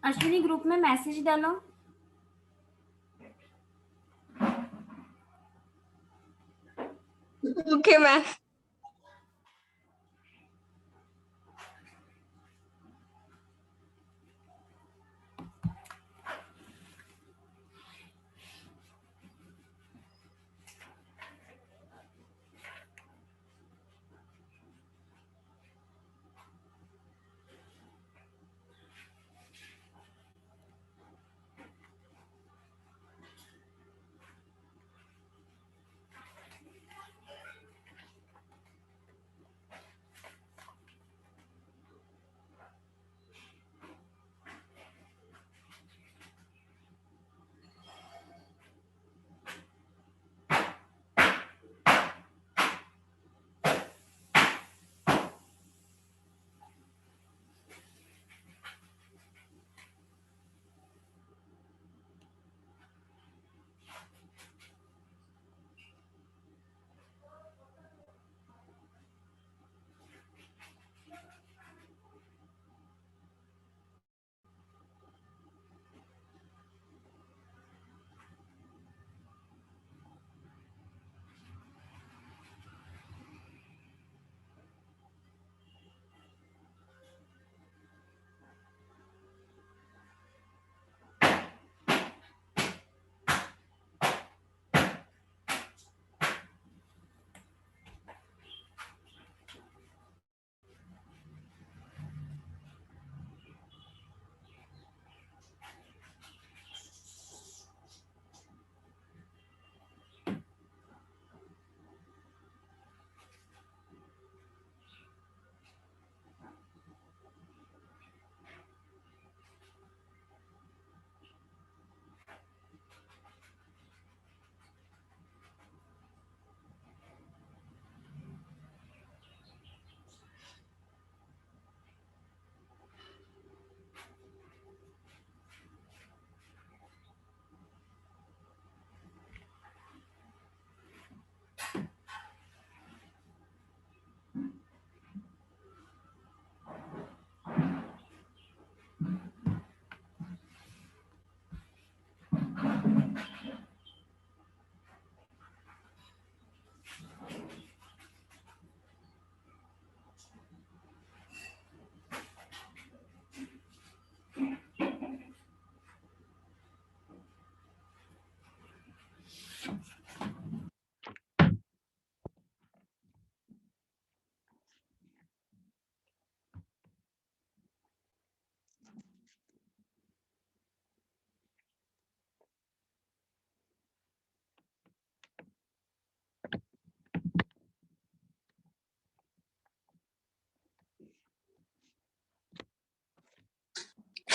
Ashwini group में message डालो। Okay ma'am.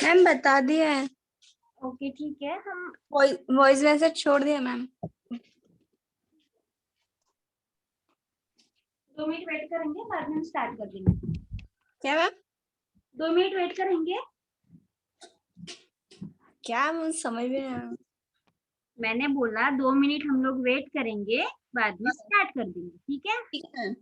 Ma'am बता दिया है। ओके ठीक है, हम वॉइस मैसेज छोड़ दिया मैम। 2 मिनट वेट करेंगे, बाद में हम स्टार्ट कर देंगे। क्या मैम? 2 मिनट वेट करेंगे। क्या मुझे समझ में नहीं आया। मैंने बोला 2 मिनट हम लोग वेट करेंगे, बाद में स्टार्ट कर देंगे, ठीक है? ठीक है।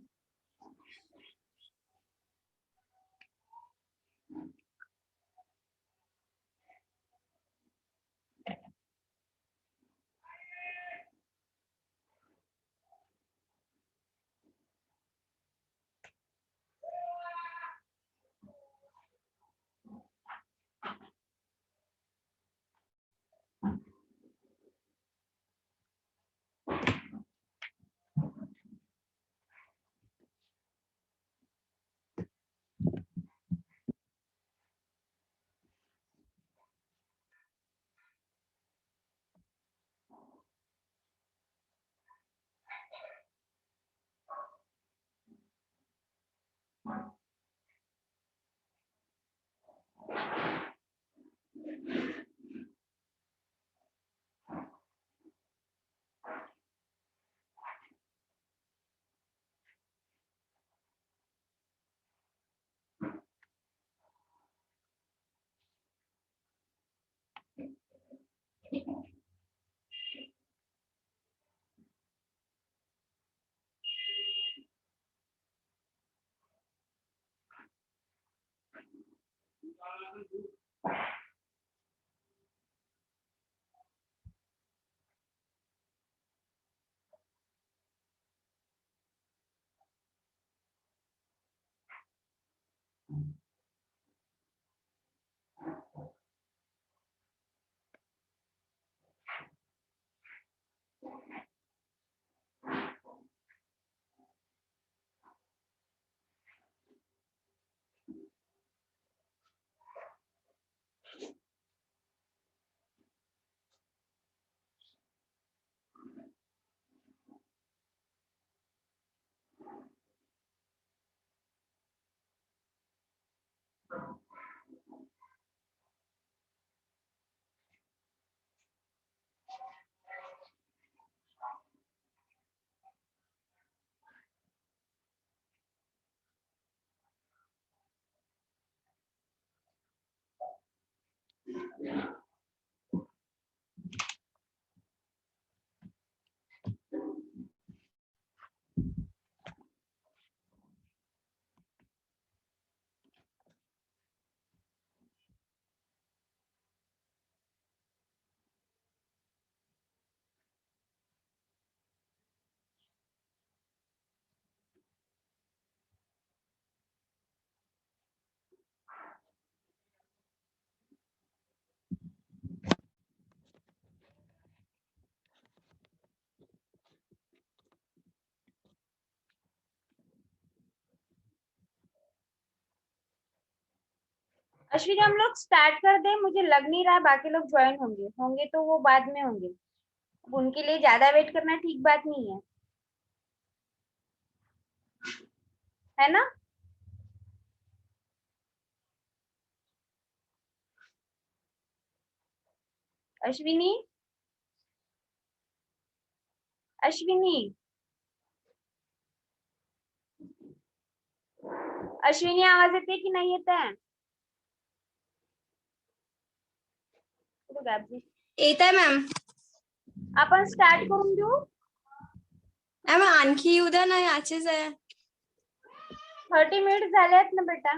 अश्विनी हम लोग स्टार्ट कर दे, मुझे लग नहीं रहा बाकी लोग ज्वाइन होंगे, होंगे तो वो बाद में होंगे, उनके लिए ज्यादा वेट करना ठीक बात नहीं है ना? अश्विनी, अश्विनी, अश्विनी आवाज येते की नाही येत आहे? येत आहे मॅम. आपण स्टार्ट करून देऊ. मॅम आणखी उद्या नाही, आजचेच आहे. 30 मिनिट झाले आहेत ना बेटा.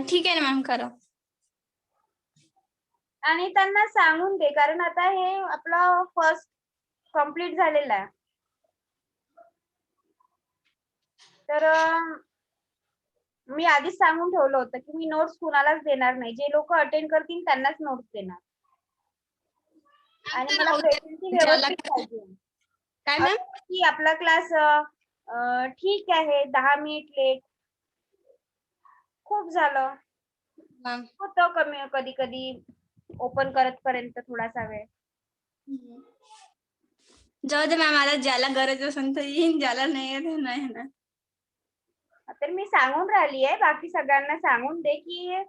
ठीक आहे ना मॅम, करा. आणि त्यांना सांगून दे, कारण आता हे आपलं फर्स्ट कंप्लीट झालेलं आहे. तर मी आधीच सांगून ठेवलं होतं की मी नोट्स कुणालाच देणार नाही, जे लोक अटेंड करतील त्यांनाच नोट्स देणार. आणि मला प्रेझेंटी व्यवस्थित पाहिजे. काय मॅम? की आपला क्लास ठीक आहे 10 मिनिट लेट, खूप झालं. होतं कमी कधी कधी ओपन करत पर्यंत थोडासा वेळ. जाऊ दे मॅम, आता ज्याला गरज असेल तर येईन, ज्याला नाही आहे नाही ना. तर मी सांगून राहिली आहे, बाकी सगळ्यांना सांगून दे की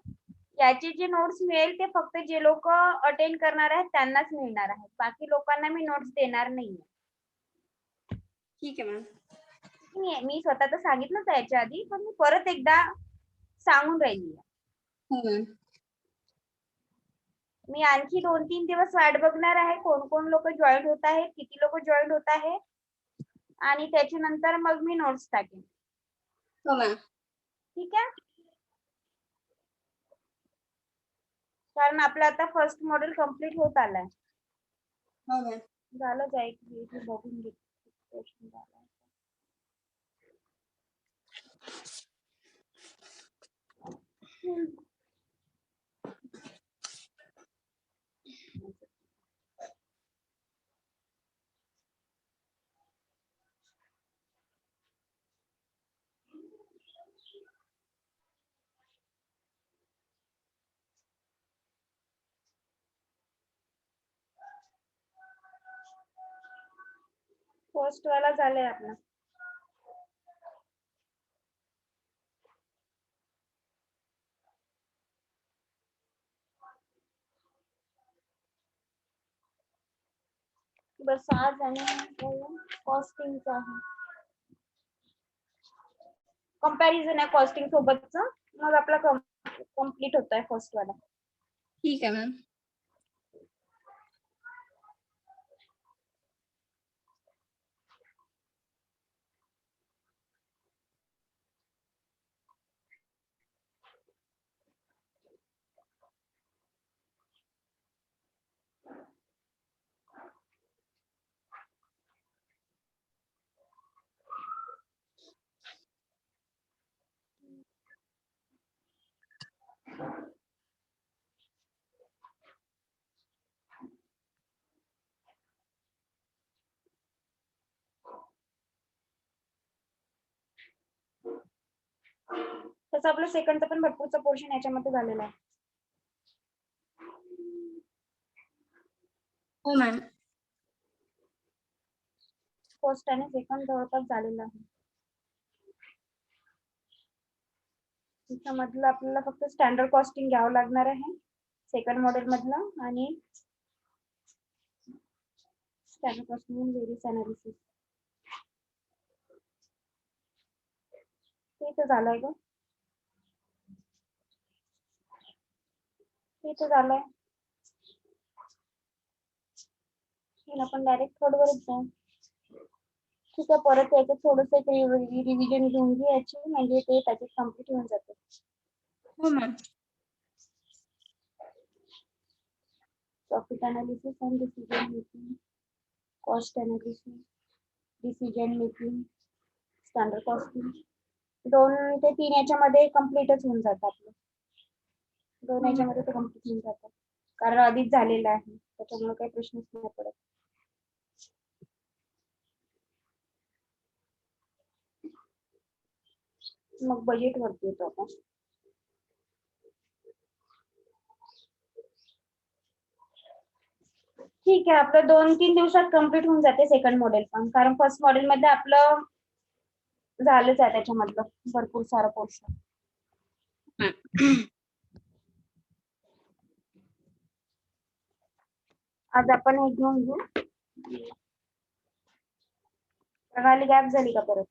याचे जे नोट्स मिळेल ते फक्त जे लोक अटेंड करणार आहेत त्यांनाच मिळणार आहेत, बाकी लोकांना मी नोट्स देणार नाहीये. ठीक आहे मॅम. मी स्वतः तर सांगितलंच आहे याच्या आधी, पण मी परत एकदा सांगून राहिली. मी आणखी 2-3 दिवस वाट बघणार आहे, कोण कोण लोक जॉईन होत आहेत, किती लोक जॉईन होत आहे, आणि त्याच्यानंतर मग मी नोट्स टाकेन. हो मॅम. ठीक आहे, कारण आपलं आता फर्स्ट मॉड्यूल कम्प्लीट होत आलाय. हो मॅम. झालंच आहे की बघून घे. फर्स्ट वाला झालाय आपला. बस आज आणि कॉस्टिंगचा आहे, कंपॅरिझन आहे कॉस्टिंग सोबतच, मग आपला कम्प्लीट होत आहे फर्स्ट वाला. ठीक आहे मॅम. तसं आपलं सेकंडचं पण भरपूरचं पोर्शन याच्यामध्ये झालेलं आहे. हो मॅम. फर्स्ट आणि सेकंड जवळपास झालेलं आहे. त्याच्यामधलं आपल्याला फक्त स्टँडर्ड कॉस्टिंग घ्यावं लागणार आहे सेकंड मॉडेल मधलं आणि स्टँडर्ड कॉस्टिंग आणि व्हेरियस अनालिसिस. ते तर झालंय ग. ते तर झालंय. आपण डायरेक्ट थर्ड वरच जाऊ. ठीक आहे, परत याच्यात थोडंसं एक रिव्हिजन घेऊन घे याची, म्हणजे ते त्याच्यात कम्प्लीट होऊन जाते. हो मॅम. प्रॉफिट अनालिसिस आणि decision making, cost analysis, decision making, standard costing, 2 ते 3 याच्यामध्ये कम्प्लीटच होऊन जातं आपलं. 2 याच्यामध्ये ते कम्प्लीट होऊन जातं, कारण आधीच झालेलं आहे, त्याच्यामुळे काही प्रश्नच नाही पडत. मग बजेट वरती येतो आपण. ठीक आहे, आपलं 2-3 दिवसात कम्प्लीट होऊन जाते सेकंड मॉडेल पण, कारण फर्स्ट मॉडेल मध्ये आपलं झालंच आहे त्याच्यामधलं भरपूर सारं पोर्शन. आज आपण हे घेऊन घेऊ. प्रणाली गॅप झाली का परत?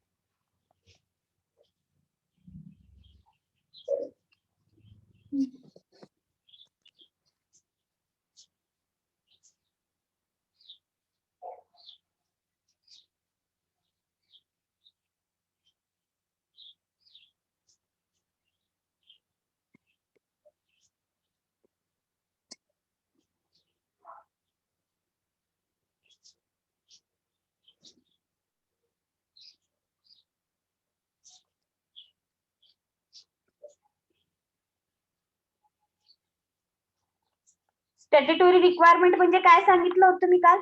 स्टॅट्युटरी रिक्वायरमेंट म्हणजे काय सांगितलं होतं मी काल?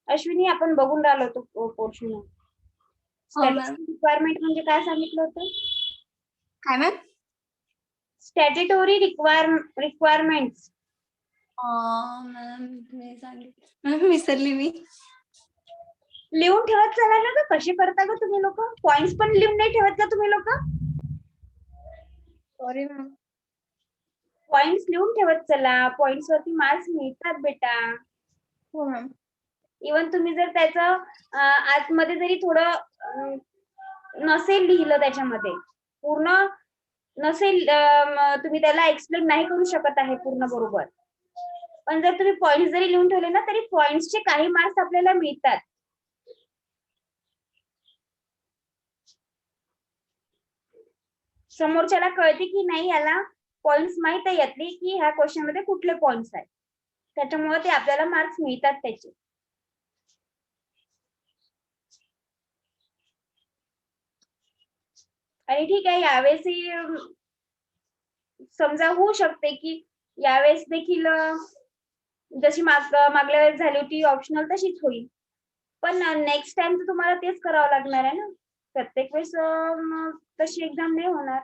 अश्विनी, आपण बघून राहिलो होतो पोर्शन. स्टॅट्युटरी रिक्वायरमेंट म्हणजे काय सांगितलं होतं? काय मॅम? Statutory requirements. मॅम मी सांगितलं, मॅम विसरली मी. लिहून ठेवत चला ना ग, कसे करता ग तुम्ही लोक? पॉइंट्स पण लिहून नाही ठेवत का तुम्ही लोक? Sorry ma'am. पॉइंट्स लिहून ठेवत चला, पॉइंट्स वरती मार्क्स मिळतात बेटा. हो मॅम. इवन तुम्ही जर त्याचं आतमध्ये जरी थोडं नसेल लिहिलं, त्याच्यामध्ये पूर्ण नसेल, तुम्ही त्याला एक्सप्लेन नाही करू शकत आहे पूर्ण बरोबर, पण जर तुम्ही पॉइंट्स जरी लिहून ठेवले ना, तरी पॉइंट्सचे काही मार्क्स आपल्याला मिळतात. समोरच्याला कळते की नाही याला पॉइंट्स माहित आहे यातली, की ह्या क्वेश्चन मध्ये कुठले पॉइंट्स आहेत, त्याच्यामुळे ते आपल्याला मार्क्स मिळतात त्याचे. आणि ठीक आहे, यावेळेस समजा होऊ शकते की यावेळेस देखील जशी मागल्या वेळेस झाली होती ऑप्शनल तशीच होईल, पण नेक्स्ट टाइम तर तुम्हाला तेच करावं लागणार आहे ना. प्रत्येक वेळेस तशी एक्झाम नाही होणार.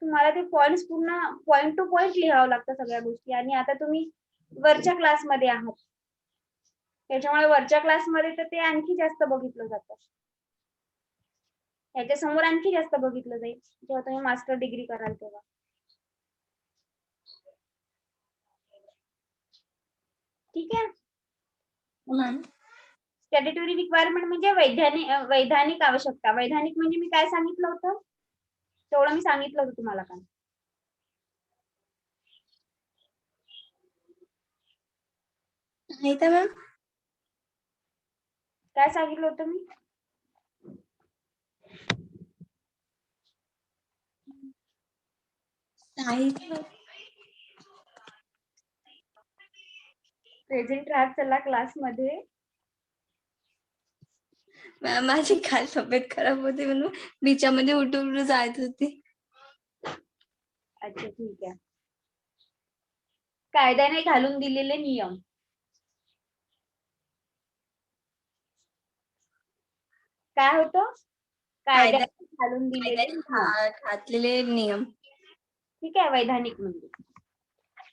तुम्हाला ते पॉइंट्स पूर्ण पॉइंट टू पॉइंट लिहावं लागतं सगळ्या गोष्टी. आणि आता तुम्ही वरच्या क्लासमध्ये आहात, त्याच्यामुळे वरच्या क्लासमध्ये तर ते आणखी जास्त बघितलं जातं, याच्या समोर आणखी जास्त बघितलं जाईल जेव्हा तुम्ही मास्टर डिग्री कराल तेव्हा. ठीक आहे. स्टॅट्युटरी रिक्वायरमेंट म्हणजे वैधानिक आवश्यकता. वैधानिक म्हणजे मी काय सांगितलं होतं तेवढं मी सांगितलं होतं तुम्हाला का? नाही तर मॅम. काय सांगितलं होतं मी? प्रेझेंट राहत चला क्लासमध्ये. मॅम माझी काल तब्येत खराब होती म्हणून बिचामध्ये उठून जायत होती. अच्छा, ठीक आहे. कायद्याने घालून दिलेले नियम. काय होतं? कायदा कायद्याने घालून दिलेले नियम. घातलेले नियम. ठीक आहे, वैधानिक म्हणजे.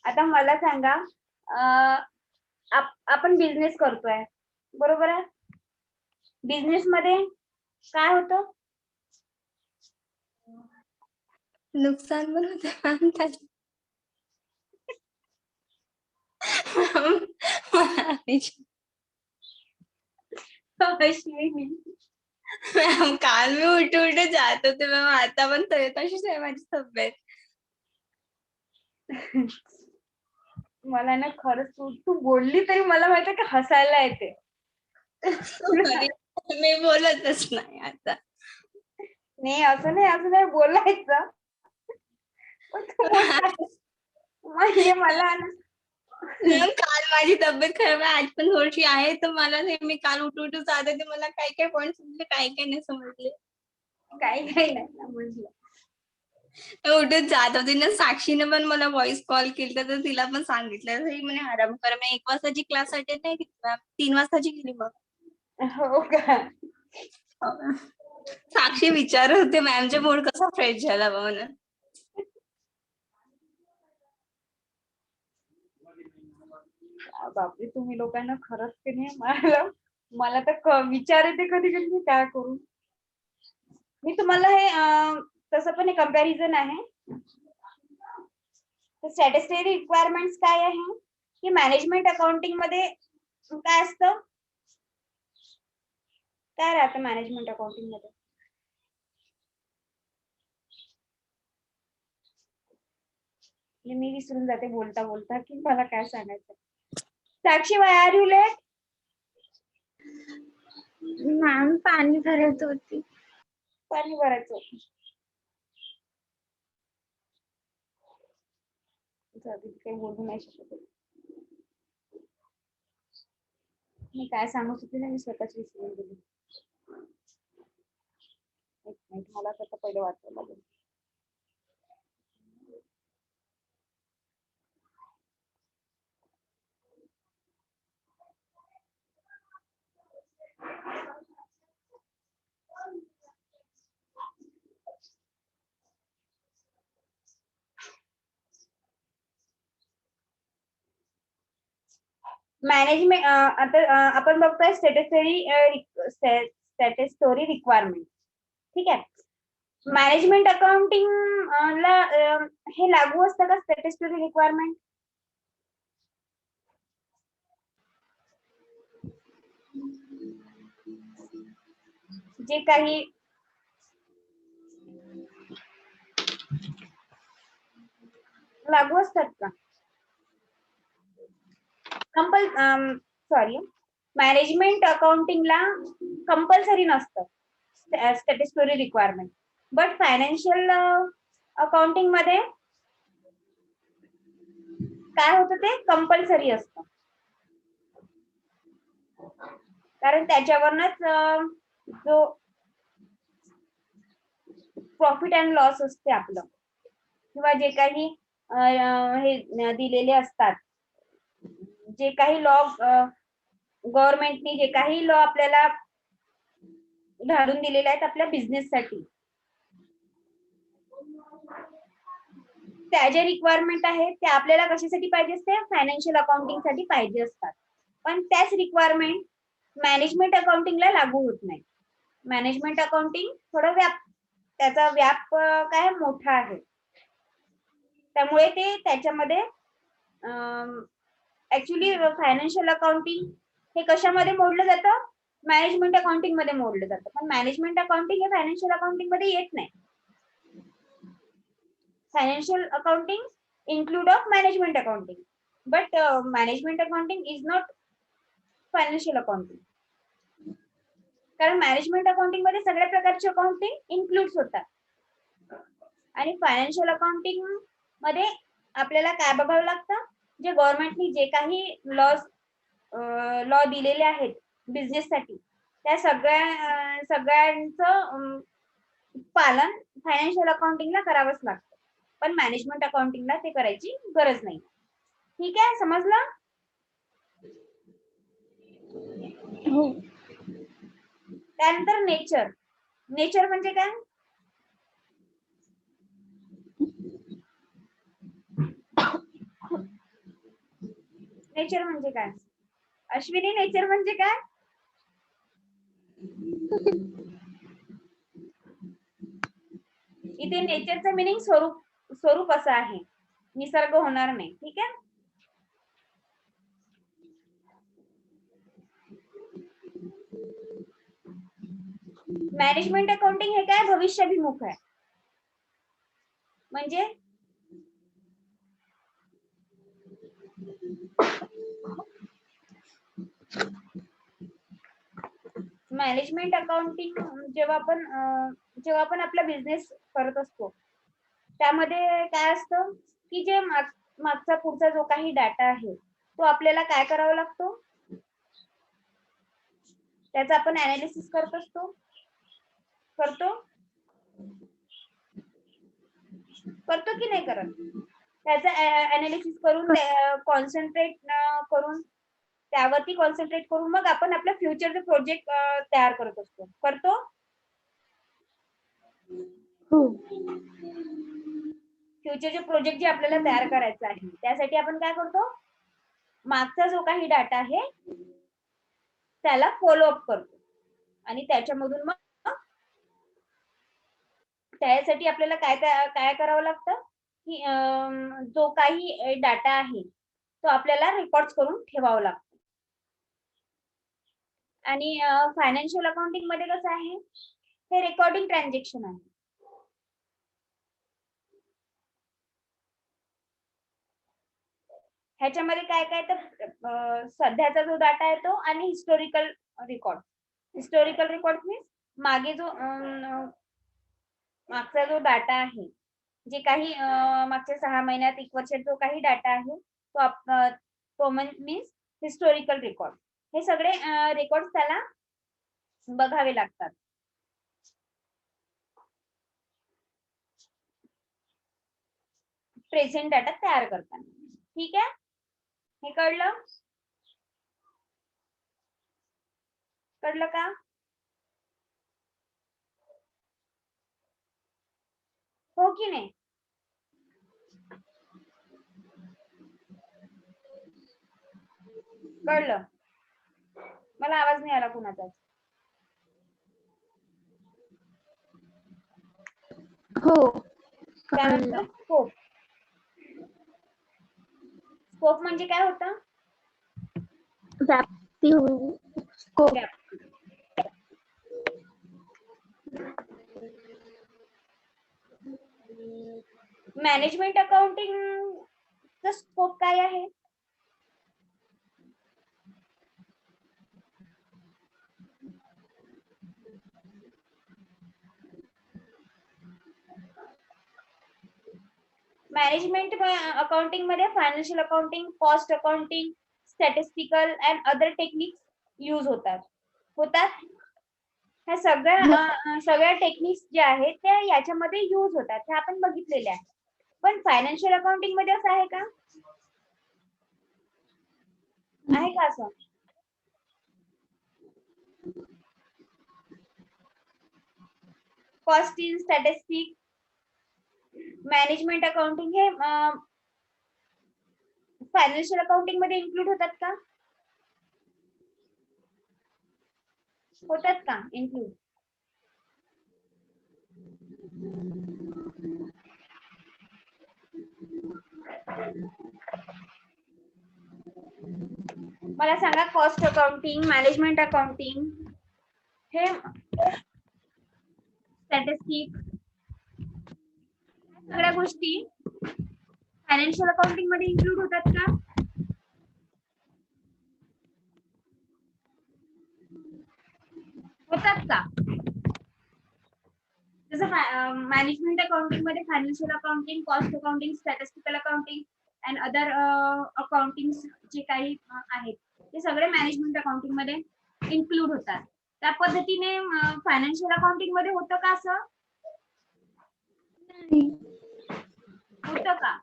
आता मला सांगा, आपण बिझनेस करतोय, बरोबर आहे? बिझनेस मध्ये काय होतं? नुकसान पण होते मॅम त्यात. अश्विनी, मॅम काल मी उठे जात होते मॅम, आता पण तशीच आहे माझी तब्येत. मला ना खरंच तू बोलली तरी मला माहितीये का हसायला येते. मी बोलतच नाही आता. नाही, असं नाही बोलायचं. पण तू बोलला म्हणजे मला ना मॅम काल माझी तब्येत खराब आहे, आज पण थोडीशी आहे, तर मला मी काल उठू जात होते, मला काय पॉइंट समजले, काय नाही समजले. काही नाही समजलं. उठून जात होती ना, साक्षीने पण मला व्हॉइस कॉल केला, तर तिला पण सांगितलं म्हणे आराम कर. मी 1 वाजताची क्लास अटेंड नाही केली मॅम, 3 वाजताची केली मग. हो का? साक्षी विचारत होते मॅमचा मूड कसा फ्रेश झाला म्हणून. बापरे, तुम्ही लोकांना खरंच की नाही, मला तर विचार येते कधी कधी मी काय करू. मी तुम्हाला हे तसं पण कंपॅरिझन आहे. स्टॅटिस्टिकल रिक्वायरमेंट्स काय आहे की मॅनेजमेंट अकाउंटिंग मध्ये काय असतं, काय राहतं मॅनेजमेंट अकाउंटिंग मध्ये? मी विसरून जाते बोलता बोलता की मला काय सांगायचं. Sakshi, why are you late? Ma'am पाणी भरत होती. पाणी भरायचं. काही बोलू नाही शकत. मी काय सांगत होते ना, मी स्वतःच विसरून गेली. एक मिनिट, मला त्याचं पहिलं वाचायला लागेल. मॅनेजमेंट आता आपण बघतोय स्टॅटस्टरी रिक्वायरमेंट. ठीक आहे. मॅनेजमेंट अकाउंटिंग ला हे लागू असतं का स्टॅटस्टरी रिक्वायरमेंट? जे काही लागू असतात का? सॉरी, मॅनेजमेंट अकाउंटिंगला कंपल्सरी नसतं स्टॅटस्टरी रिक्वायरमेंट, बट फायनान्शियल अकाउंटिंग मध्ये काय होतं, ते कंपल्सरी असतं. कारण त्याच्यावरच जो प्रॉफिट अँड लॉस असते आपलं, किंवा जे काही हे दिलेले असतात, जे काही लॉ गव्हर्नमेंटनी जे काही लॉ आपल्याला घालून दिलेले आहेत आपल्या बिझनेस साठी, त्या जे रिक्वायरमेंट आहेत ते आपल्याला कशासाठी पाहिजे असते, फायनान्शियल अकाउंटिंग साठी पाहिजे असतात. पण त्याच रिक्वायरमेंट मॅनेजमेंट अकाउंटिंगला लागू होत नाही. मॅनेजमेंट अकाउंटिंग थोडं त्याचा व्याप काय मोठा आहे, त्यामुळे ते त्याच्यामध्ये ऍक्च्युली फायनान्शियल अकाउंटिंग हे कशामध्ये मोडलं जातं, मॅनेजमेंट अकाउंटिंग मध्ये मोडलं जातं. पण मॅनेजमेंट अकाउंटिंग हे फायनान्शियल अकाउंटिंग मध्ये येत नाही. Financial accounting include of management accounting, but management accounting is not financial accounting. कारण मॅनेजमेंट अकाउंटिंग मध्ये सगळ्या प्रकारचे अकाउंटिंग इन्क्लूड होतात, आणि फायनान्शियल अकाउंटिंग मध्ये आपल्याला काय बघावं लागतं, जे गव्हर्नमेंटनी जे काही लॉ दिलेले आहेत बिझनेस साठी, त्या सगळ्यांचं पालन फायनान्शियल अकाउंटिंगला करावंच लागतं. पण मॅनेजमेंट अकाउंटिंगला ते करायची गरज नाही. ठीक आहे, समजलं? त्यानंतर नेचर. नेचर म्हणजे काय? नेचर म्हणजे काय? अश्विनी, नेचर म्हणजे काय? इथे नेचरचं मिनिंग स्वरूप असं आहे, निसर्ग होणार नाही. ठीक आहे. मॅनेजमेंट अकाउंटिंग हे काय? भविष्याभिमुख आहे. म्हणजे मॅनेजमेंट अकाउंटिंग जेव्हा आपण आपला बिझनेस करत असतो, त्यामध्ये काय असतं की जे मागचा पुढचा जो काही डाटा आहे तो आपल्याला काय करावा लागतो, त्याचा आपण अनालिसिस करतो की नाही करत? त्याचा अनालिसिस करून कॉन्सन्ट्रेट करून त्यावरती कॉन्सन्ट्रेट करून मग आपण आपल्या फ्युचरचे प्रोजेक्ट तयार करतो. फ्युचरचे प्रोजेक्ट जे आपल्याला तयार करायचं आहे त्यासाठी आपण काय करतो, मागचा जो काही डाटा आहे त्याला फॉलोअप करतो आणि त्याच्यामधून मग त्यासाठी आपल्याला काय करावं लागतं की जो काही डाटा आहे तो आपल्याला रेकॉर्ड करून ठेवावा लागतो. आणि फायनान्शियल अकाउंटिंग मध्ये कसं आहे, हे रेकॉर्डिंग ट्रान्झॅक्शन आहे. ह्याच्यामध्ये काय काय तर सध्याचा जो डाटा आहे तो आणि हिस्टोरिकल रेकॉर्ड मीन्स मागे जो मागचा जो डाटा आहे, जे काही मागच्या 6 महिन्यात 1 वर्षात जो काही डाटा आहे तो मीन्स हिस्टोरिकल रेकॉर्ड. हे सगळे रेकॉर्ड त्याला बघावे लागतात. प्रेझेंट डाटा तयार करताना. ठीक आहे, हे कळलं का? हो की नाही? कळलं? मला आवाज नाही आला कुणाचाच. हो. त्यानंतर स्कोप म्हणजे काय होतं? व्याप्ती. स्कोप. मॅनेजमेंट अकाउंटिंग स्कोप काय आहे? मॅनेजमेंट अकाउंटिंग मध्ये financial accounting, cost accounting, statistical and other techniques use होतात. ह्या सगळ्या टेक्निक्स जे आहेत त्या याच्यामध्ये यूज होतात, हे आपण बघितलेले आहे. पण फायनान्शियल अकाउंटिंग मध्ये असं आहे का? असं? कॉस्टिंग, स्टॅटिस्टिक, मॅनेजमेंट अकाउंटिंग हे फायनान्शियल अकाउंटिंग मध्ये इन्क्लूड होतात का? इन्क्लूड? मला सांगा, कॉस्ट अकाउंटिंग, मॅनेजमेंट अकाउंटिंग हे स्टॅटिस्टिक सगळ्या गोष्टी फायनान्शियल अकाउंटिंग मध्ये इन्क्लूड होतात का? जसं मॅनेजमेंट अकाउंटिंग मध्ये financial accounting, cost accounting, statistical accounting and other accounting जे काही आहेत ते सगळे मॅनेजमेंट अकाउंटिंग मध्ये इन्क्लूड होतात. त्या पद्धतीने फायनान्शियल अकाउंटिंग मध्ये होतं का असं? होतं का?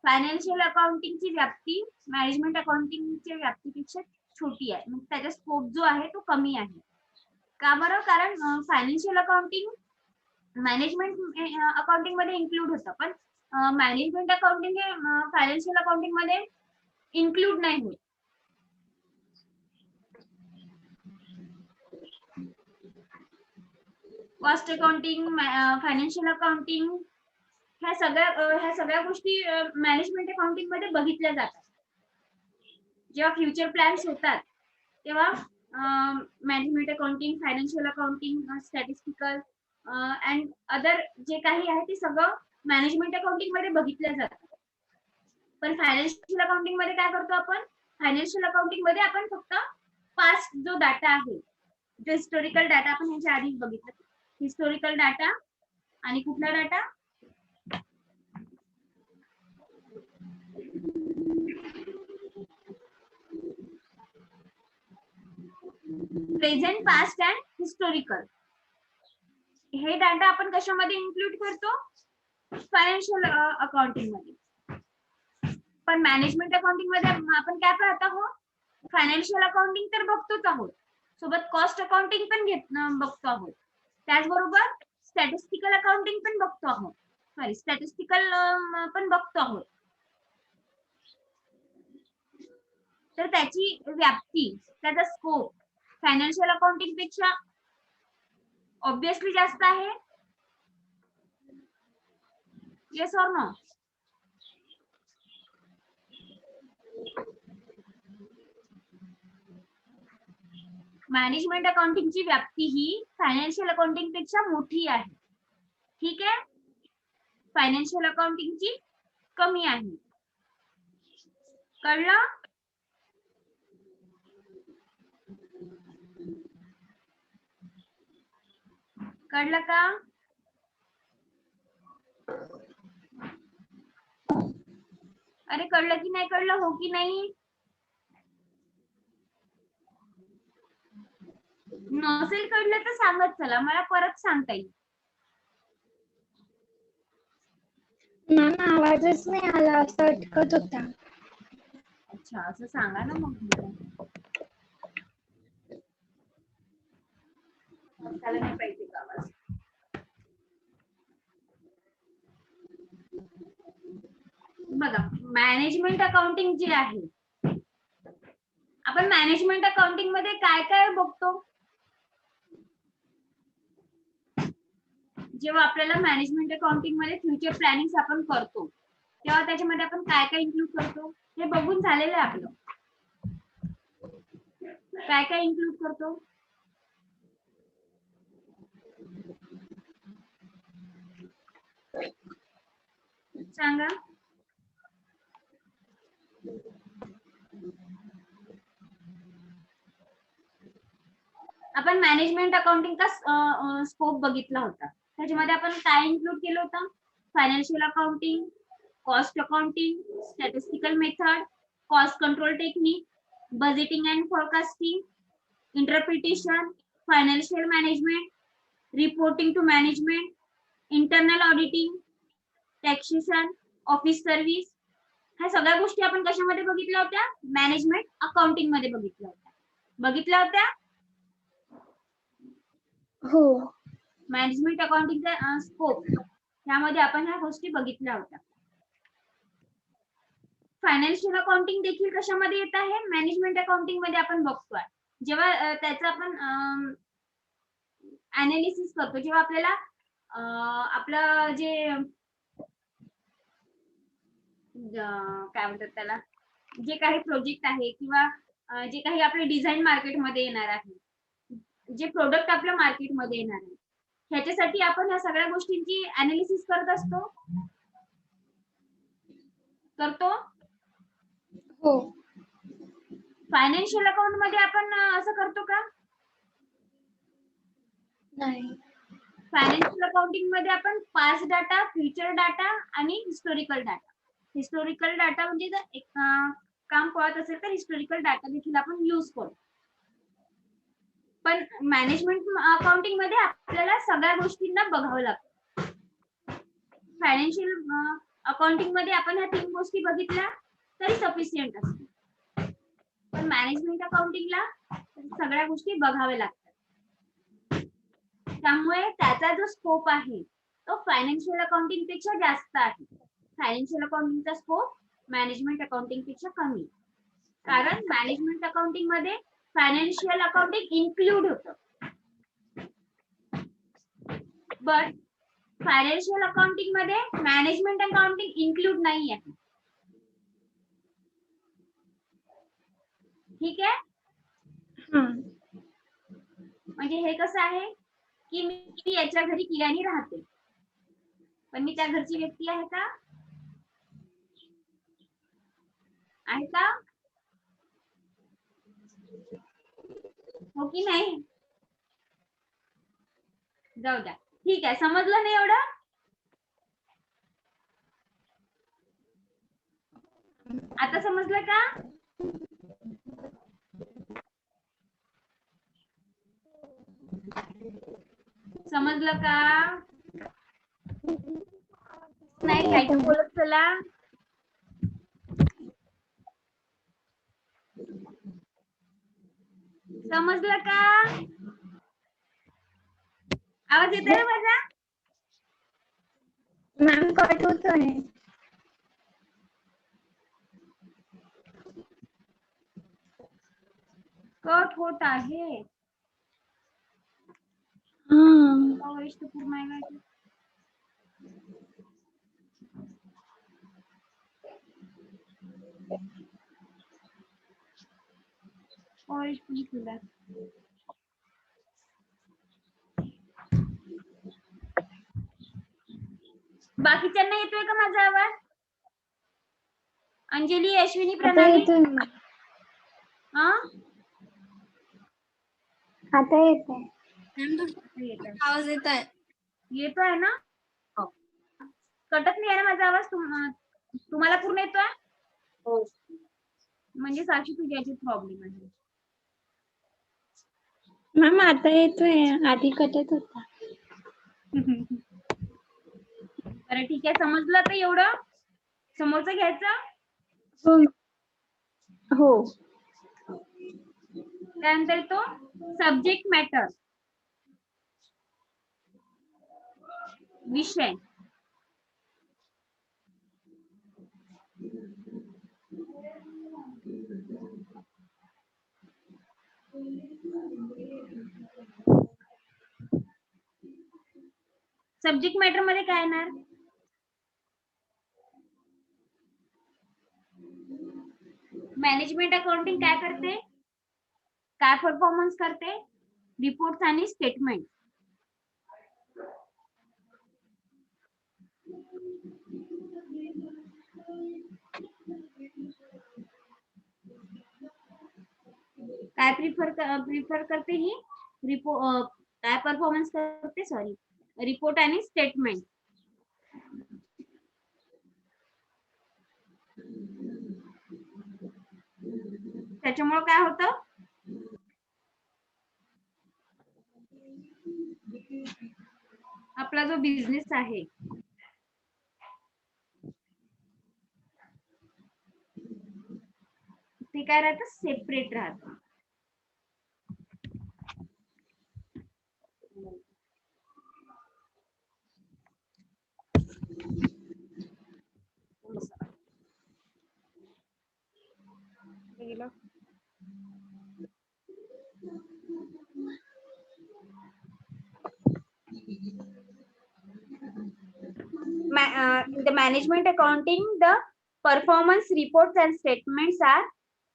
फायनान्शियल अकाउंटिंगची व्याप्ती मॅनेजमेंट अकाउंटिंगच्या व्याप्तीपेक्षा छोटी आहे, म्हणजे त्याचा स्कोप जो आहे तो कमी आहे. का बरं? कारण फायनान्शियल अकाउंटिंग मॅनेजमेंट अकाउंटिंग मध्ये इन्क्लूड होतं, पण मॅनेजमेंट अकाउंटिंग हे फायनान्शियल अकाउंटिंग मध्ये इन्क्लूड नाही होत. कॉस्ट अकाउंटिंग, फायनान्शियल अकाउंटिंग ह्या सगळ्या गोष्टी मॅनेजमेंट अकाउंटिंग मध्ये बघितल्या जातात. जेव्हा फ्युचर प्लॅन्स होतात तेव्हा management accounting, financial accounting, statistical and other जे काही आहे ते सगळं मॅनेजमेंट अकाउंटिंग मध्ये बघितलं जातं. पण फायनान्शियल अकाउंटिंग मध्ये काय करतो आपण? फायनान्शियल अकाउंटिंग मध्ये आपण फक्त पास्ट जो डाटा आहे, जो हिस्टोरिकल डाटा आपण ह्याच्या आधीच बघितलं, हिस्टोरिकल डाटा आणि कुठला data? Present, past and historical. हे डाटा आपण कशामध्ये इन्क्लूड करतो? फायनान्शियल अकाउंटिंग मध्ये. पण मॅनेजमेंट अकाउंटिंग मध्ये आपण काय पाहत आहोत? फायनान्शियल अकाउंटिंग तर बघतोच आहोत, सोबत कॉस्ट अकाउंटिंग पण बघतो आहोत, त्याचबरोबर स्टॅटिस्टिकल अकाउंटिंग पण बघतो आहोत, स्टॅटिस्टिकल पण बघतो आहोत. तर त्याची व्याप्ती, त्याचा स्कोप फायनान्शियल अकाउंटिंग पेक्षा ऑब्विसली जास्त आहे. Yes or no? मॅनेजमेंट अकाउंटिंगची व्याप्ती ही फायनान्शियल अकाउंटिंग पेक्षा मोठी आहे. ठीक आहे, फायनान्शियल अकाउंटिंगची कमी आहे. कळलं? कळलं का? अरे कळलं की नाही कळलं? हो की नाही? नसेल कळलं तर सांगत चला, मला परत सांगता येईल. मॅम आवाजच नाही आला, असं अटकत होता. अच्छा, असं सांगा ना मग. त्याला नाही पाहिजे का आवाज? बघा, मॅनेजमेंट अकाउंटिंग जे आहे, आपण मॅनेजमेंट अकाउंटिंग मध्ये काय काय बघतो? जेव्हा आपल्याला मॅनेजमेंट अकाउंटिंग मध्ये फ्युचर प्लॅनिंग आपण करतो तेव्हा त्याच्यामध्ये आपण काय काय इन्क्लूड करतो हे बघून झालेलं आहे आपलं. काय काय इन्क्लूड करतो? सांगा. आपण मॅनेजमेंट अकाउंटिंगचा स्कोप बघितला होता, त्याच्यामध्ये आपण काय इन्क्लूड केलं होतं? Financial accounting, cost accounting, statistical method, cost control technique, budgeting and forecasting, interpretation, financial management, reporting to management, internal auditing, taxation, office service. ह्या सगळ्या गोष्टी आपण कशामध्ये बघितल्या होत्या? मॅनेजमेंट अकाउंटिंग मध्ये बघितल्या होत्या. हो. मॅनेजमेंट अकाउंटिंगचा स्कोप, त्यामध्ये आपण ह्या गोष्टी बघितल्या होत्या. फायनान्शियल अकाउंटिंग देखील कशामध्ये येत आहे? मॅनेजमेंट अकाउंटिंग मध्ये आपण बघतोय. जेव्हा त्याचं आपण अनालिसिस करतो, जेव्हा आपल्याला आपलं जे काय म्हणतात त्याला, जे काही प्रोजेक्ट आहे किंवा जे काही आपले डिझाईन मार्केटमध्ये येणार आहे, जे प्रोडक्ट आपल्या मार्केटमध्ये येणार आहे, ह्याच्यासाठी आपण ह्या सगळ्या गोष्टींची अनालिसिस करतो. हो. फायनान्शियल अकाउंट मध्ये आपण असं करतो का? नाही. फायनान्शियल अकाउंटिंग मध्ये आपण पास्ट डाटा, फ्युचर डाटा आणि हिस्टोरिकल डाटा म्हणजे जर एक काम पळत असेल तर हिस्टोरिकल डाटा देखील आपण यूज करतो. पण मॅनेजमेंट अकाउंटिंग मध्ये आपल्याला सगळ्या गोष्टींना बघावं लागतं. फायनान्शियल अकाउंटिंग मध्ये आपण ह्या 3 गोष्टी बघितल्या तरी सफिशियंट असते. पण मॅनेजमेंट अकाउंटिंगला सगळ्या गोष्टी बघाव्या लागतात. त्यामुळे त्याचा जो स्कोप आहे तो फायनान्शियल अकाउंटिंग पेक्षा जास्त आहे. फायनान्शियल अकाउंटिंगचा स्कोप मॅनेजमेंट अकाउंटिंग पेक्षा कमी. कारण मॅनेजमेंट अकाउंटिंग मध्ये फायनान्शियल अकाउंटिंग इन्क्लूड होतं. बट फायनान्शियल अकाउंटिंग मध्ये मॅनेजमेंट अकाउंटिंग इन्क्लूड नाही आहे. ठीक आहे. हा. म्हणजे हे कसं आहे की मी याच्या घरी किराणी राहते, पण मी त्या घरची व्यक्ती आहे का? आहे का? हो की नाही? जाऊ द्या. ठीक आहे, समजलं नाही एवढं? आता समजलं का? समजलं का? नाही काही तर बोलत चला. समजलं का? आवाज येतोय ना माझा? मॅम कट होतोय. कट होत आहे. हा. वरिष्ठ पूर्ण आहे का? वरिष्ठ तुला बाकीच्यांना येतोय का माझा आवाज? अंजली, अश्विनी, आता प्रणाली? येतोय मॅम. हा? आता येतोय. आवाज येत आहे. येतोय ना? कटत नाही आहे ना माझा आवाज? तुम्हाला पूर्ण येतोय? हो. म्हणजे साक्षी तुझ्याची प्रॉब्लेम आहे. मॅम आता येतोय. आधी कटत होता. बरं ठीक आहे, समजलं तर एवढं? समोरचं घ्यायचं? हो. हो. त्यानंतर तो सब्जेक्ट मॅटर, विषय. सब्जेक्ट मॅटर मध्ये काय येणार? मॅनेजमेंट अकाउंटिंग काय करते? काय परफॉर्मन्स करते? रिपोर्ट्स आणि स्टेटमेंट. काय प्रिफर करते ही? काय परफॉर्मन्स करते? सॉरी, रिपोर्ट आणि स्टेटमेंट. त्याच्यामुळे काय होतं? आपला जो बिझनेस आहे ते काय राहतं? सेपरेट राहतं. In the management accounting, the performance reports and statements are